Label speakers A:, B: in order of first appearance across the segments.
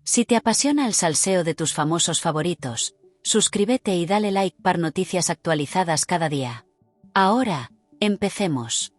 A: Si te apasiona el salseo de tus famosos favoritos, suscríbete y dale like para noticias actualizadas cada día. Ahora, empecemos.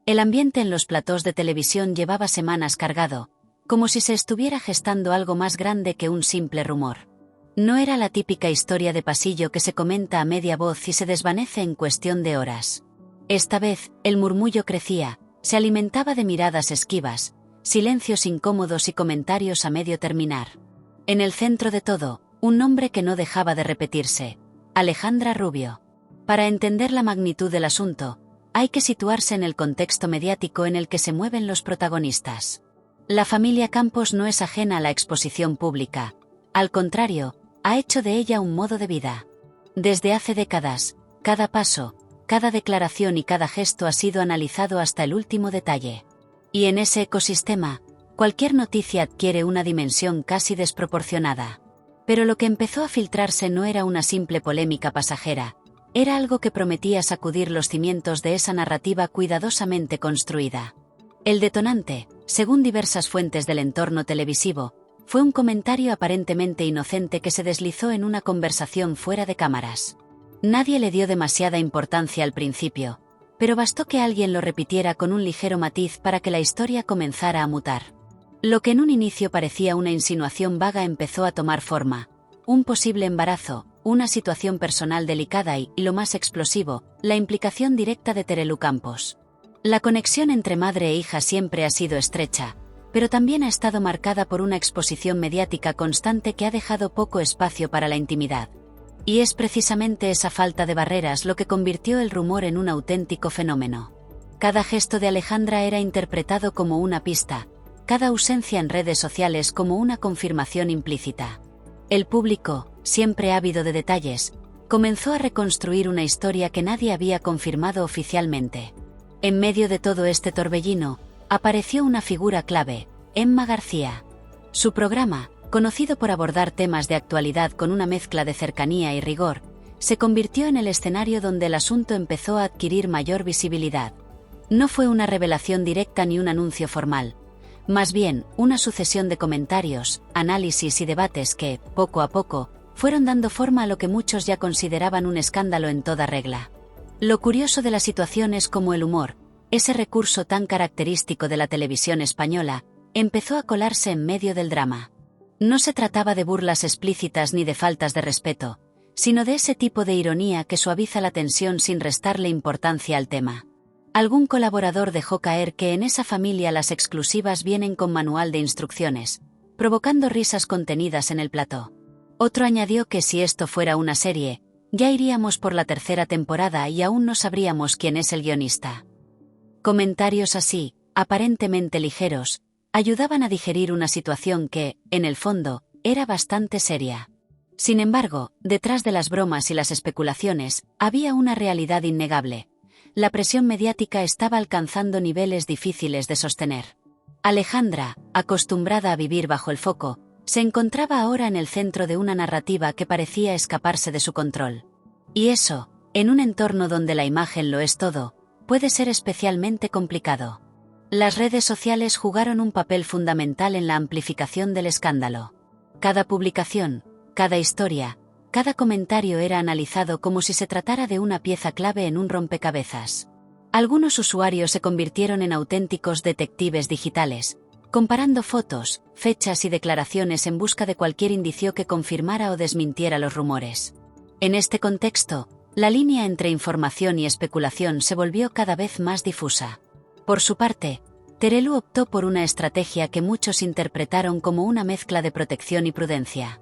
A: El ambiente en los platós de televisión llevaba semanas cargado, como si se estuviera gestando algo más grande que un simple rumor. No era la típica historia de pasillo que se comenta a media voz y se desvanece en cuestión de horas. Esta vez, el murmullo crecía, se alimentaba de miradas esquivas, silencios incómodos y comentarios a medio terminar. En el centro de todo, un nombre que no dejaba de repetirse: Alejandra Rubio. Para entender la magnitud del asunto, hay que situarse en el contexto mediático en el que se mueven los protagonistas. La familia Campos no es ajena a la exposición pública. Al contrario, ha hecho de ella un modo de vida. Desde hace décadas, cada paso, cada declaración y cada gesto ha sido analizado hasta el último detalle. Y en ese ecosistema, cualquier noticia adquiere una dimensión casi desproporcionada. Pero lo que empezó a filtrarse no era una simple polémica pasajera, era algo que prometía sacudir los cimientos de esa narrativa cuidadosamente construida. El detonante, según diversas fuentes del entorno televisivo, fue un comentario aparentemente inocente que se deslizó en una conversación fuera de cámaras. Nadie le dio demasiada importancia al principio, pero bastó que alguien lo repitiera con un ligero matiz para que la historia comenzara a mutar. Lo que en un inicio parecía una insinuación vaga empezó a tomar forma: un posible embarazo, una situación personal delicada y, lo más explosivo, la implicación directa de Terelu Campos. La conexión entre madre e hija siempre ha sido estrecha, pero también ha estado marcada por una exposición mediática constante que ha dejado poco espacio para la intimidad. Y es precisamente esa falta de barreras lo que convirtió el rumor en un auténtico fenómeno. Cada gesto de Alejandra era interpretado como una pista, cada ausencia en redes sociales como una confirmación implícita. El público, siempre ávido de detalles, comenzó a reconstruir una historia que nadie había confirmado oficialmente. En medio de todo este torbellino, apareció una figura clave: Emma García. Su programa, conocido por abordar temas de actualidad con una mezcla de cercanía y rigor, se convirtió en el escenario donde el asunto empezó a adquirir mayor visibilidad. No fue una revelación directa ni un anuncio formal, más bien, una sucesión de comentarios, análisis y debates que, poco a poco, fueron dando forma a lo que muchos ya consideraban un escándalo en toda regla. Lo curioso de la situación es cómo el humor, ese recurso tan característico de la televisión española, empezó a colarse en medio del drama. No se trataba de burlas explícitas ni de faltas de respeto, sino de ese tipo de ironía que suaviza la tensión sin restarle importancia al tema. Algún colaborador dejó caer que en esa familia las exclusivas vienen con manual de instrucciones, provocando risas contenidas en el plató. Otro añadió que si esto fuera una serie, ya iríamos por la tercera temporada y aún no sabríamos quién es el guionista. Comentarios así, aparentemente ligeros, ayudaban a digerir una situación que, en el fondo, era bastante seria. Sin embargo, detrás de las bromas y las especulaciones, había una realidad innegable. La presión mediática estaba alcanzando niveles difíciles de sostener. Alejandra, acostumbrada a vivir bajo el foco, se encontraba ahora en el centro de una narrativa que parecía escaparse de su control. Y eso, en un entorno donde la imagen lo es todo, puede ser especialmente complicado. Las redes sociales jugaron un papel fundamental en la amplificación del escándalo. Cada publicación, cada historia, cada comentario era analizado como si se tratara de una pieza clave en un rompecabezas. Algunos usuarios se convirtieron en auténticos detectives digitales, comparando fotos, fechas y declaraciones en busca de cualquier indicio que confirmara o desmintiera los rumores. En este contexto, la línea entre información y especulación se volvió cada vez más difusa. Por su parte, Terelu optó por una estrategia que muchos interpretaron como una mezcla de protección y prudencia.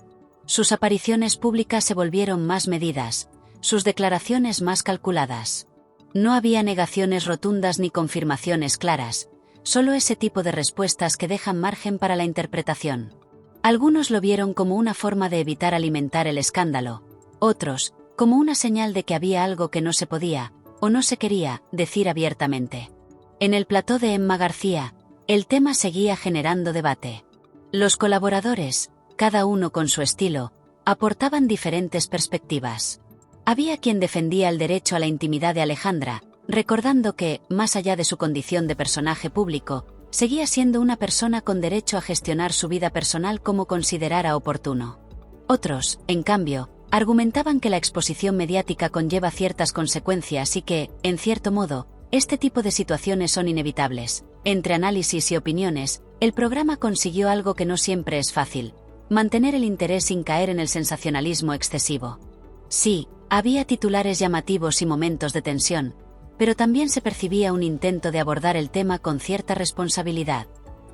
A: Sus apariciones públicas se volvieron más medidas, sus declaraciones más calculadas. No había negaciones rotundas ni confirmaciones claras, solo ese tipo de respuestas que dejan margen para la interpretación. Algunos lo vieron como una forma de evitar alimentar el escándalo, otros, como una señal de que había algo que no se podía, o no se quería, decir abiertamente. En el plató de Emma García, el tema seguía generando debate. Los colaboradores, cada uno con su estilo, aportaban diferentes perspectivas. Había quien defendía el derecho a la intimidad de Alejandra, recordando que, más allá de su condición de personaje público, seguía siendo una persona con derecho a gestionar su vida personal como considerara oportuno. Otros, en cambio, argumentaban que la exposición mediática conlleva ciertas consecuencias y que, en cierto modo, este tipo de situaciones son inevitables. Entre análisis y opiniones, el programa consiguió algo que no siempre es fácil: mantener el interés sin caer en el sensacionalismo excesivo. Sí, había titulares llamativos y momentos de tensión, pero también se percibía un intento de abordar el tema con cierta responsabilidad.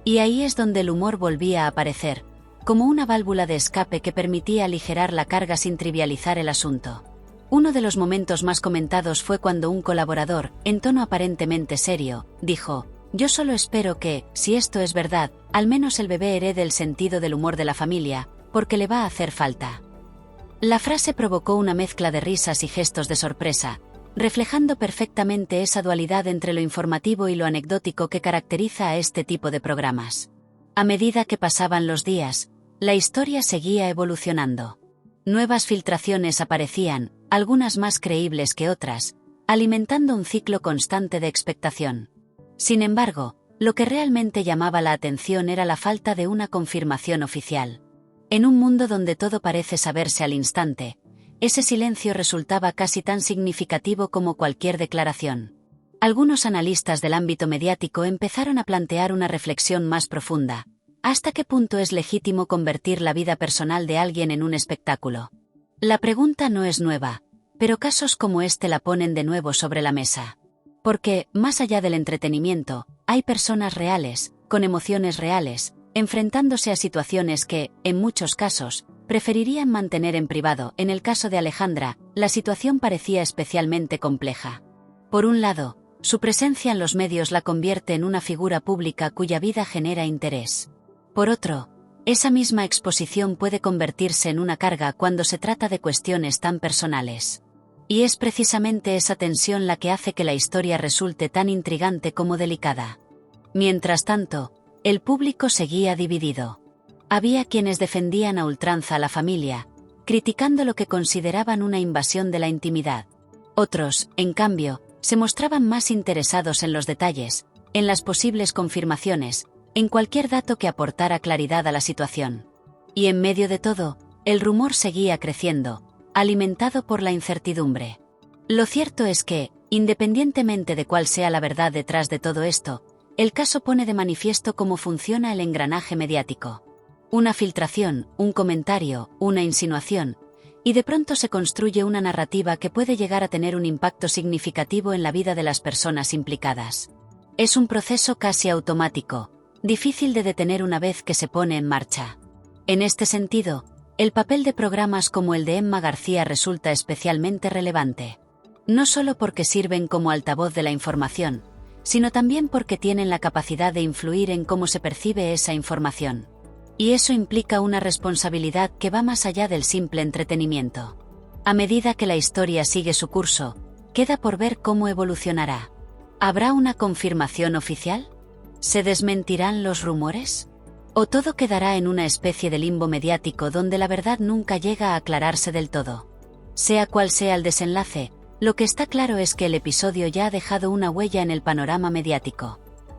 A: Y ahí es donde el humor volvía a aparecer, como una válvula de escape que permitía aligerar la carga sin trivializar el asunto. Uno de los momentos más comentados fue cuando un colaborador, en tono aparentemente serio, dijo: «Yo solo espero que, si esto es verdad, al menos el bebé herede el sentido del humor de la familia, porque le va a hacer falta». La frase provocó una mezcla de risas y gestos de sorpresa, reflejando perfectamente esa dualidad entre lo informativo y lo anecdótico que caracteriza a este tipo de programas. A medida que pasaban los días, la historia seguía evolucionando. Nuevas filtraciones aparecían, algunas más creíbles que otras, alimentando un ciclo constante de expectación. Sin embargo, lo que realmente llamaba la atención era la falta de una confirmación oficial. En un mundo donde todo parece saberse al instante, ese silencio resultaba casi tan significativo como cualquier declaración. Algunos analistas del ámbito mediático empezaron a plantear una reflexión más profunda: ¿hasta qué punto es legítimo convertir la vida personal de alguien en un espectáculo? La pregunta no es nueva, pero casos como este la ponen de nuevo sobre la mesa. Porque, más allá del entretenimiento, hay personas reales, con emociones reales, enfrentándose a situaciones que, en muchos casos, preferirían mantener en privado. En el caso de Alejandra, la situación parecía especialmente compleja. Por un lado, su presencia en los medios la convierte en una figura pública cuya vida genera interés. Por otro, esa misma exposición puede convertirse en una carga cuando se trata de cuestiones tan personales. Y es precisamente esa tensión la que hace que la historia resulte tan intrigante como delicada. Mientras tanto, el público seguía dividido. Había quienes defendían a ultranza a la familia, criticando lo que consideraban una invasión de la intimidad. Otros, en cambio, se mostraban más interesados en los detalles, en las posibles confirmaciones, en cualquier dato que aportara claridad a la situación. Y en medio de todo, el rumor seguía creciendo, alimentado por la incertidumbre. Lo cierto es que, independientemente de cuál sea la verdad detrás de todo esto, el caso pone de manifiesto cómo funciona el engranaje mediático. Una filtración, un comentario, una insinuación, y de pronto se construye una narrativa que puede llegar a tener un impacto significativo en la vida de las personas implicadas. Es un proceso casi automático, difícil de detener una vez que se pone en marcha. En este sentido, el papel de programas como el de Emma García resulta especialmente relevante. No solo porque sirven como altavoz de la información, sino también porque tienen la capacidad de influir en cómo se percibe esa información. Y eso implica una responsabilidad que va más allá del simple entretenimiento. A medida que la historia sigue su curso, queda por ver cómo evolucionará. ¿Habrá una confirmación oficial? ¿Se desmentirán los rumores? ¿O todo quedará en una especie de limbo mediático donde la verdad nunca llega a aclararse del todo? Sea cual sea el desenlace, lo que está claro es que el episodio ya ha dejado una huella en el panorama mediático.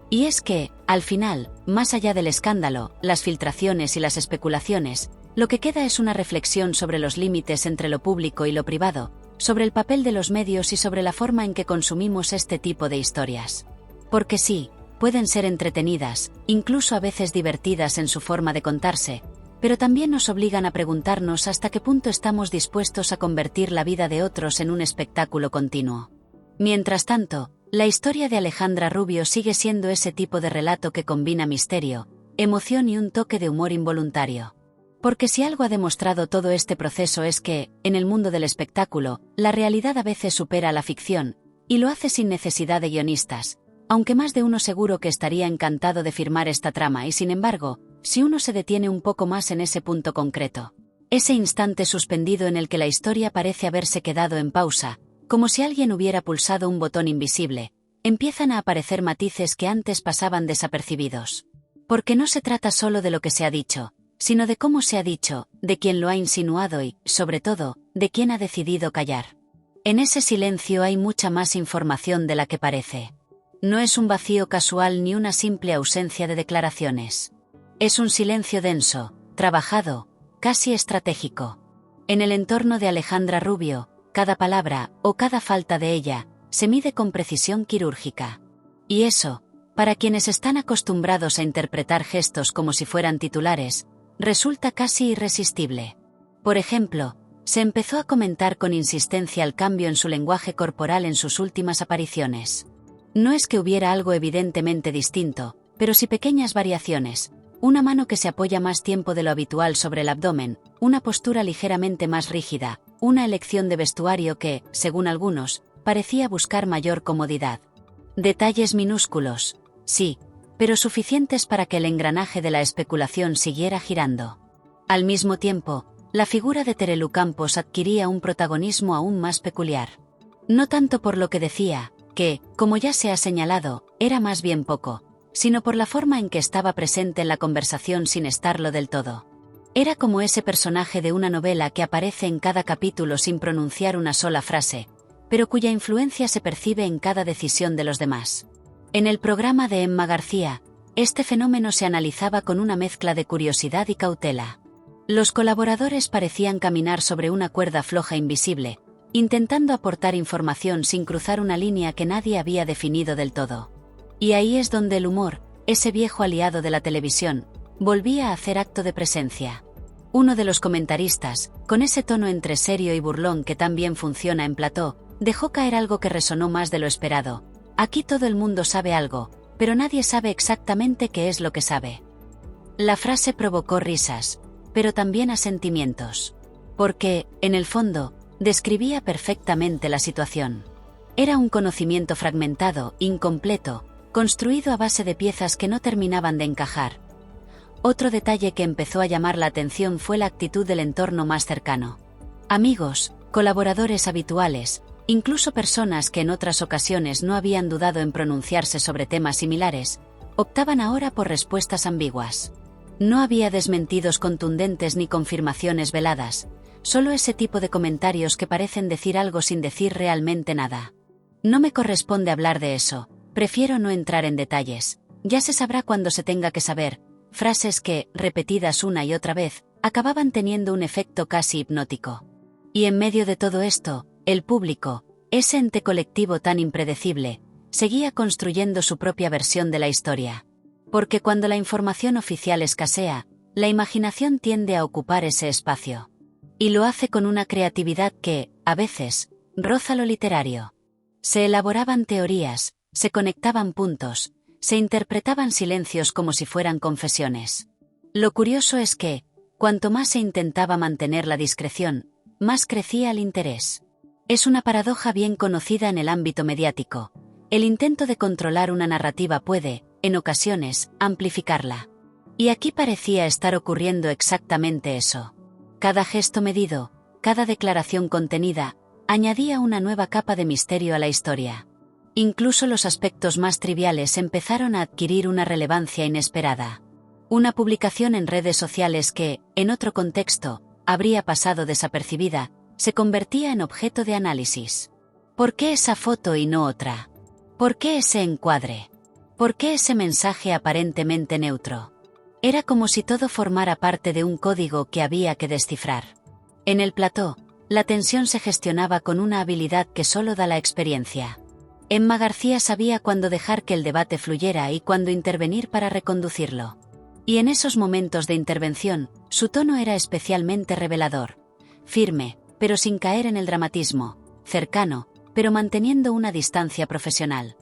A: Y es que, al final, más allá del escándalo, las filtraciones y las especulaciones, lo que queda es una reflexión sobre los límites entre lo público y lo privado, sobre el papel de los medios y sobre la forma en que consumimos este tipo de historias. Porque sí, pueden ser entretenidas, incluso a veces divertidas en su forma de contarse, pero también nos obligan a preguntarnos hasta qué punto estamos dispuestos a convertir la vida de otros en un espectáculo continuo. Mientras tanto, la historia de Alejandra Rubio sigue siendo ese tipo de relato que combina misterio, emoción y un toque de humor involuntario. Porque si algo ha demostrado todo este proceso es que, en el mundo del espectáculo, la realidad a veces supera a la ficción, y lo hace sin necesidad de guionistas, aunque más de uno seguro que estaría encantado de firmar esta trama y sin embargo, si uno se detiene un poco más en ese punto concreto, ese instante suspendido en el que la historia parece haberse quedado en pausa, como si alguien hubiera pulsado un botón invisible, empiezan a aparecer matices que antes pasaban desapercibidos. Porque no se trata solo de lo que se ha dicho, sino de cómo se ha dicho, de quién lo ha insinuado y, sobre todo, de quién ha decidido callar. En ese silencio hay mucha más información de la que parece. No es un vacío casual ni una simple ausencia de declaraciones. Es un silencio denso, trabajado, casi estratégico. En el entorno de Alejandra Rubio, cada palabra, o cada falta de ella, se mide con precisión quirúrgica. Y eso, para quienes están acostumbrados a interpretar gestos como si fueran titulares, resulta casi irresistible. Por ejemplo, se empezó a comentar con insistencia el cambio en su lenguaje corporal en sus últimas apariciones. No es que hubiera algo evidentemente distinto, pero sí pequeñas variaciones. Una mano que se apoya más tiempo de lo habitual sobre el abdomen, una postura ligeramente más rígida, una elección de vestuario que, según algunos, parecía buscar mayor comodidad. Detalles minúsculos, sí, pero suficientes para que el engranaje de la especulación siguiera girando. Al mismo tiempo, la figura de Terelu Campos adquiría un protagonismo aún más peculiar. No tanto por lo que decía, que, como ya se ha señalado, era más bien poco, sino por la forma en que estaba presente en la conversación sin estarlo del todo. Era como ese personaje de una novela que aparece en cada capítulo sin pronunciar una sola frase, pero cuya influencia se percibe en cada decisión de los demás. En el programa de Emma García, este fenómeno se analizaba con una mezcla de curiosidad y cautela. Los colaboradores parecían caminar sobre una cuerda floja invisible, intentando aportar información sin cruzar una línea que nadie había definido del todo. Y ahí es donde el humor, ese viejo aliado de la televisión, volvía a hacer acto de presencia. Uno de los comentaristas, con ese tono entre serio y burlón que tan bien funciona en plató, dejó caer algo que resonó más de lo esperado. Aquí todo el mundo sabe algo, pero nadie sabe exactamente qué es lo que sabe. La frase provocó risas, pero también asentimientos. Porque, en el fondo, describía perfectamente la situación. Era un conocimiento fragmentado, incompleto, construido a base de piezas que no terminaban de encajar. Otro detalle que empezó a llamar la atención fue la actitud del entorno más cercano. Amigos, colaboradores habituales, incluso personas que en otras ocasiones no habían dudado en pronunciarse sobre temas similares, optaban ahora por respuestas ambiguas. No había desmentidos contundentes ni confirmaciones veladas, solo ese tipo de comentarios que parecen decir algo sin decir realmente nada. No me corresponde hablar de eso, prefiero no entrar en detalles, ya se sabrá cuando se tenga que saber, frases que, repetidas una y otra vez, acababan teniendo un efecto casi hipnótico. Y en medio de todo esto, el público, ese ente colectivo tan impredecible, seguía construyendo su propia versión de la historia. Porque cuando la información oficial escasea, la imaginación tiende a ocupar ese espacio. Y lo hace con una creatividad que, a veces, roza lo literario. Se elaboraban teorías, se conectaban puntos, se interpretaban silencios como si fueran confesiones. Lo curioso es que, cuanto más se intentaba mantener la discreción, más crecía el interés. Es una paradoja bien conocida en el ámbito mediático. El intento de controlar una narrativa puede, en ocasiones, amplificarla. Y aquí parecía estar ocurriendo exactamente eso. Cada gesto medido, cada declaración contenida, añadía una nueva capa de misterio a la historia. Incluso los aspectos más triviales empezaron a adquirir una relevancia inesperada. Una publicación en redes sociales que, en otro contexto, habría pasado desapercibida, se convertía en objeto de análisis. ¿Por qué esa foto y no otra? ¿Por qué ese encuadre? ¿Por qué ese mensaje aparentemente neutro? Era como si todo formara parte de un código que había que descifrar. En el plató, la tensión se gestionaba con una habilidad que solo da la experiencia. Emma García sabía cuándo dejar que el debate fluyera y cuándo intervenir para reconducirlo. Y en esos momentos de intervención, su tono era especialmente revelador. Firme, pero sin caer en el dramatismo. Cercano, pero manteniendo una distancia profesional.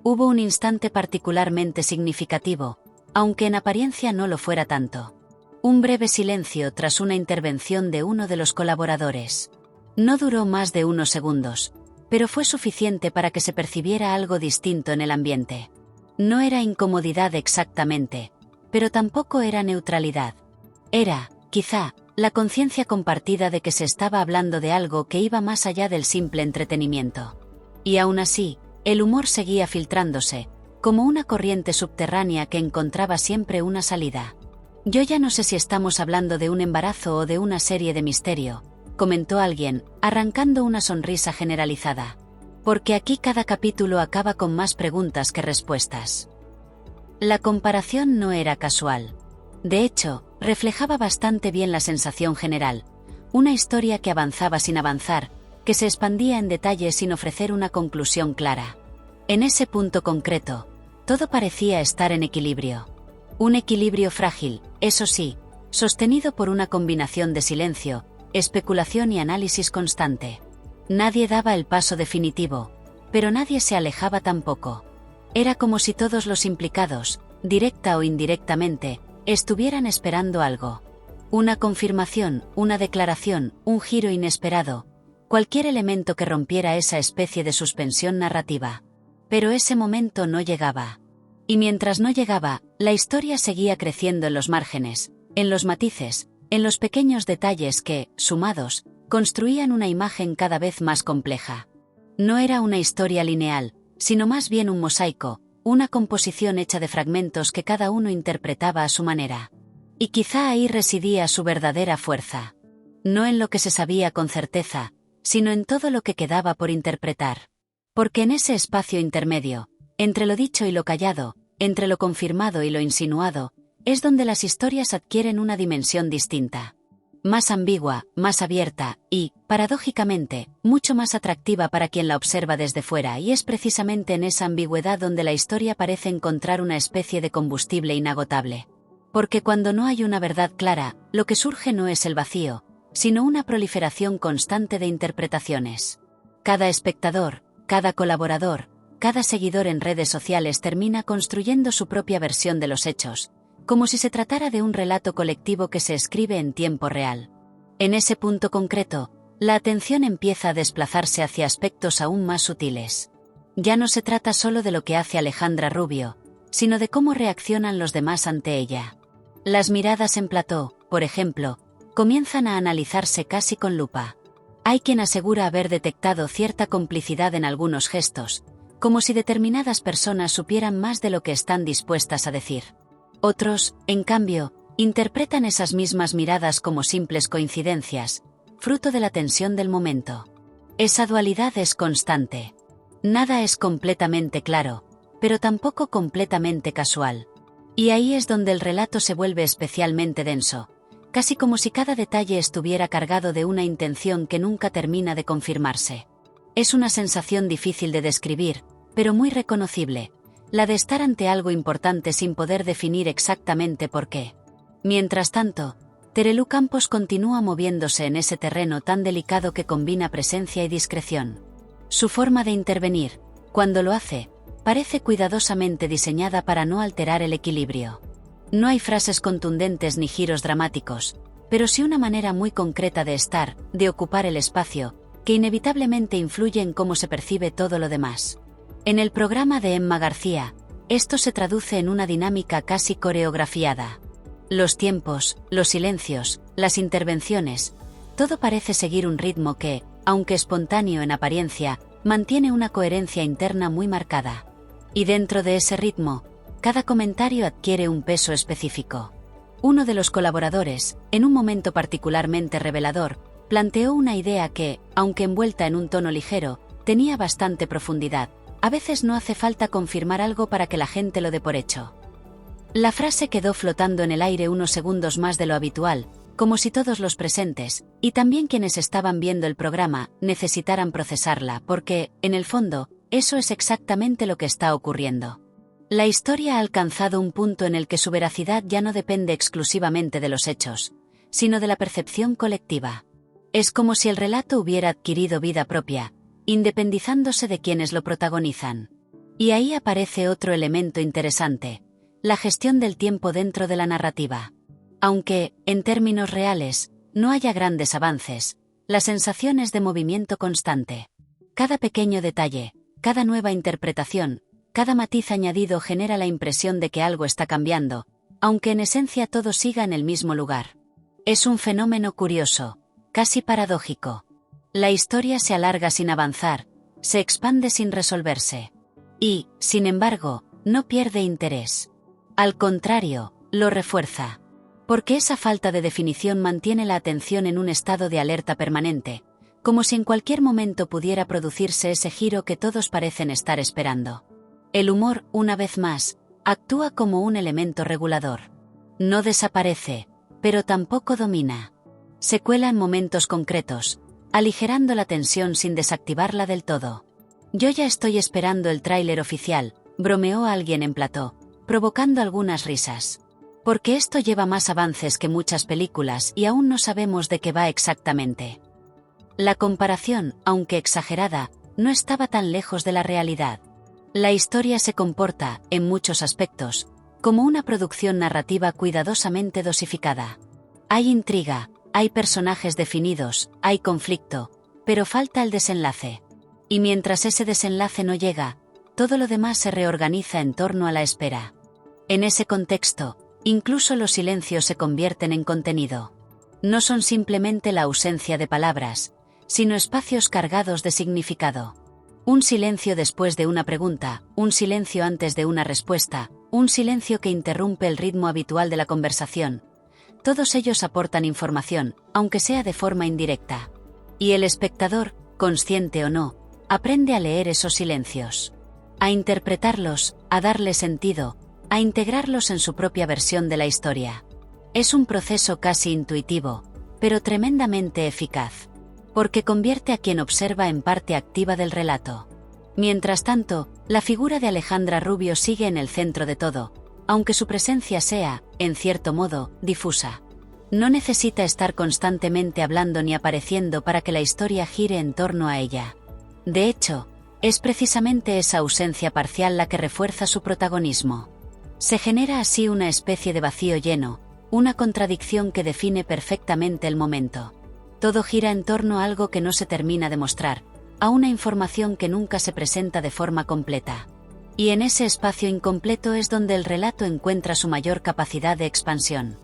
A: Hubo un instante particularmente significativo, aunque en apariencia no lo fuera tanto. Un breve silencio tras una intervención de uno de los colaboradores. No duró más de unos segundos, pero fue suficiente para que se percibiera algo distinto en el ambiente. No era incomodidad exactamente, pero tampoco era neutralidad. Era, quizá, la conciencia compartida de que se estaba hablando de algo que iba más allá del simple entretenimiento. Y aún así, el humor seguía filtrándose, como una corriente subterránea que encontraba siempre una salida. Yo ya no sé si estamos hablando de un embarazo o de una serie de misterio, comentó alguien, arrancando una sonrisa generalizada. Porque aquí cada capítulo acaba con más preguntas que respuestas. La comparación no era casual. De hecho, reflejaba bastante bien la sensación general, una historia que avanzaba sin avanzar, que se expandía en detalle sin ofrecer una conclusión clara. En ese punto concreto, todo parecía estar en equilibrio. Un equilibrio frágil, eso sí, sostenido por una combinación de silencio, especulación y análisis constante. Nadie daba el paso definitivo, pero nadie se alejaba tampoco. Era como si todos los implicados, directa o indirectamente, estuvieran esperando algo. Una confirmación, una declaración, un giro inesperado, cualquier elemento que rompiera esa especie de suspensión narrativa. Pero ese momento no llegaba. Y mientras no llegaba, la historia seguía creciendo en los márgenes, en los matices, en los pequeños detalles que, sumados, construían una imagen cada vez más compleja. No era una historia lineal, sino más bien un mosaico, una composición hecha de fragmentos que cada uno interpretaba a su manera. Y quizá ahí residía su verdadera fuerza. No en lo que se sabía con certeza, sino en todo lo que quedaba por interpretar. Porque en ese espacio intermedio, entre lo dicho y lo callado, entre lo confirmado y lo insinuado, es donde las historias adquieren una dimensión distinta. Más ambigua, más abierta y, paradójicamente, mucho más atractiva para quien la observa desde fuera, y es precisamente en esa ambigüedad donde la historia parece encontrar una especie de combustible inagotable. Porque cuando no hay una verdad clara, lo que surge no es el vacío, sino una proliferación constante de interpretaciones. Cada espectador, cada colaborador, cada seguidor en redes sociales termina construyendo su propia versión de los hechos, como si se tratara de un relato colectivo que se escribe en tiempo real. En ese punto concreto, la atención empieza a desplazarse hacia aspectos aún más sutiles. Ya no se trata solo de lo que hace Alejandra Rubio, sino de cómo reaccionan los demás ante ella. Las miradas en plató, por ejemplo, comienzan a analizarse casi con lupa. Hay quien asegura haber detectado cierta complicidad en algunos gestos, como si determinadas personas supieran más de lo que están dispuestas a decir. Otros, en cambio, interpretan esas mismas miradas como simples coincidencias, fruto de la tensión del momento. Esa dualidad es constante. Nada es completamente claro, pero tampoco completamente casual. Y ahí es donde el relato se vuelve especialmente denso, casi como si cada detalle estuviera cargado de una intención que nunca termina de confirmarse. Es una sensación difícil de describir, pero muy reconocible, la de estar ante algo importante sin poder definir exactamente por qué. Mientras tanto, Terelu Campos continúa moviéndose en ese terreno tan delicado que combina presencia y discreción. Su forma de intervenir, cuando lo hace, parece cuidadosamente diseñada para no alterar el equilibrio. No hay frases contundentes ni giros dramáticos, pero sí una manera muy concreta de estar, de ocupar el espacio, que inevitablemente influye en cómo se percibe todo lo demás. En el programa de Emma García, esto se traduce en una dinámica casi coreografiada. Los tiempos, los silencios, las intervenciones, todo parece seguir un ritmo que, aunque espontáneo en apariencia, mantiene una coherencia interna muy marcada. Y dentro de ese ritmo, cada comentario adquiere un peso específico. Uno de los colaboradores, en un momento particularmente revelador, planteó una idea que, aunque envuelta en un tono ligero, tenía bastante profundidad. A veces no hace falta confirmar algo para que la gente lo dé por hecho. La frase quedó flotando en el aire unos segundos más de lo habitual, como si todos los presentes, y también quienes estaban viendo el programa, necesitaran procesarla, porque, en el fondo, eso es exactamente lo que está ocurriendo. La historia ha alcanzado un punto en el que su veracidad ya no depende exclusivamente de los hechos, sino de la percepción colectiva. Es como si el relato hubiera adquirido vida propia, independizándose de quienes lo protagonizan. Y ahí aparece otro elemento interesante: la gestión del tiempo dentro de la narrativa. Aunque, en términos reales, no haya grandes avances, la sensación es de movimiento constante. Cada pequeño detalle, cada nueva interpretación, cada matiz añadido genera la impresión de que algo está cambiando, aunque en esencia todo siga en el mismo lugar. Es un fenómeno curioso, casi paradójico. La historia se alarga sin avanzar, se expande sin resolverse. Y, sin embargo, no pierde interés. Al contrario, lo refuerza. Porque esa falta de definición mantiene la atención en un estado de alerta permanente, como si en cualquier momento pudiera producirse ese giro que todos parecen estar esperando. El humor, una vez más, actúa como un elemento regulador. No desaparece, pero tampoco domina. Se cuela en momentos concretos, aligerando la tensión sin desactivarla del todo. «Yo ya estoy esperando el tráiler oficial», bromeó alguien en plató, provocando algunas risas. «Porque esto lleva más avances que muchas películas y aún no sabemos de qué va exactamente». La comparación, aunque exagerada, no estaba tan lejos de la realidad. La historia se comporta, en muchos aspectos, como una producción narrativa cuidadosamente dosificada. Hay intriga, hay personajes definidos, hay conflicto, pero falta el desenlace. Y mientras ese desenlace no llega, todo lo demás se reorganiza en torno a la espera. En ese contexto, incluso los silencios se convierten en contenido. No son simplemente la ausencia de palabras, sino espacios cargados de significado. Un silencio después de una pregunta, un silencio antes de una respuesta, un silencio que interrumpe el ritmo habitual de la conversación. Todos ellos aportan información, aunque sea de forma indirecta. Y el espectador, consciente o no, aprende a leer esos silencios, a interpretarlos, a darle sentido, a integrarlos en su propia versión de la historia. Es un proceso casi intuitivo, pero tremendamente eficaz, porque convierte a quien observa en parte activa del relato. Mientras tanto, la figura de Alejandra Rubio sigue en el centro de todo, aunque su presencia sea, en cierto modo, difusa. No necesita estar constantemente hablando ni apareciendo para que la historia gire en torno a ella. De hecho, es precisamente esa ausencia parcial la que refuerza su protagonismo. Se genera así una especie de vacío lleno, una contradicción que define perfectamente el momento. Todo gira en torno a algo que no se termina de mostrar, a una información que nunca se presenta de forma completa. Y en ese espacio incompleto es donde el relato encuentra su mayor capacidad de expansión.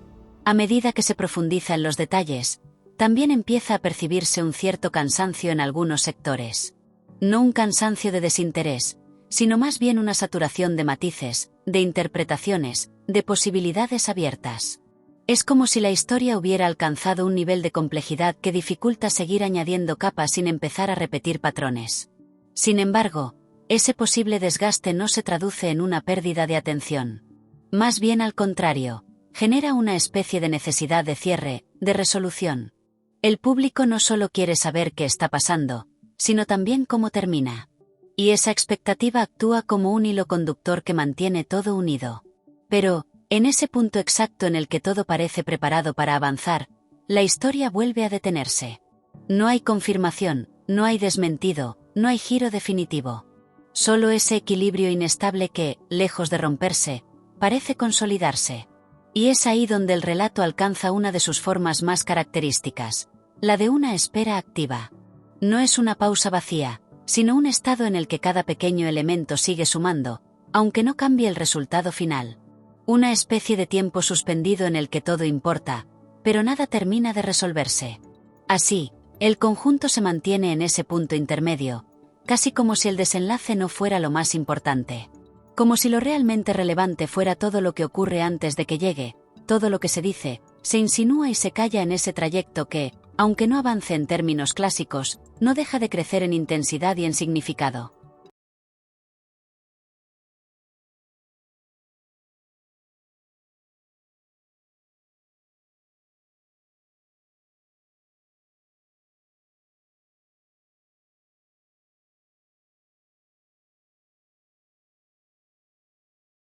A: A medida que se profundiza en los detalles, también empieza a percibirse un cierto cansancio en algunos sectores. No un cansancio de desinterés, sino más bien una saturación de matices, de interpretaciones, de posibilidades abiertas. Es como si la historia hubiera alcanzado un nivel de complejidad que dificulta seguir añadiendo capas sin empezar a repetir patrones. Sin embargo, ese posible desgaste no se traduce en una pérdida de atención. Más bien al contrario, genera una especie de necesidad de cierre, de resolución. El público no solo quiere saber qué está pasando, sino también cómo termina. Y esa expectativa actúa como un hilo conductor que mantiene todo unido. Pero, en ese punto exacto en el que todo parece preparado para avanzar, la historia vuelve a detenerse. No hay confirmación, no hay desmentido, no hay giro definitivo. Solo ese equilibrio inestable que, lejos de romperse, parece consolidarse. Y es ahí donde el relato alcanza una de sus formas más características, la de una espera activa. No es una pausa vacía, sino un estado en el que cada pequeño elemento sigue sumando, aunque no cambie el resultado final. Una especie de tiempo suspendido en el que todo importa, pero nada termina de resolverse. Así, el conjunto se mantiene en ese punto intermedio, casi como si el desenlace no fuera lo más importante. Como si lo realmente relevante fuera todo lo que ocurre antes de que llegue, todo lo que se dice, se insinúa y se calla en ese trayecto que, aunque no avance en términos clásicos, no deja de crecer en intensidad y en significado.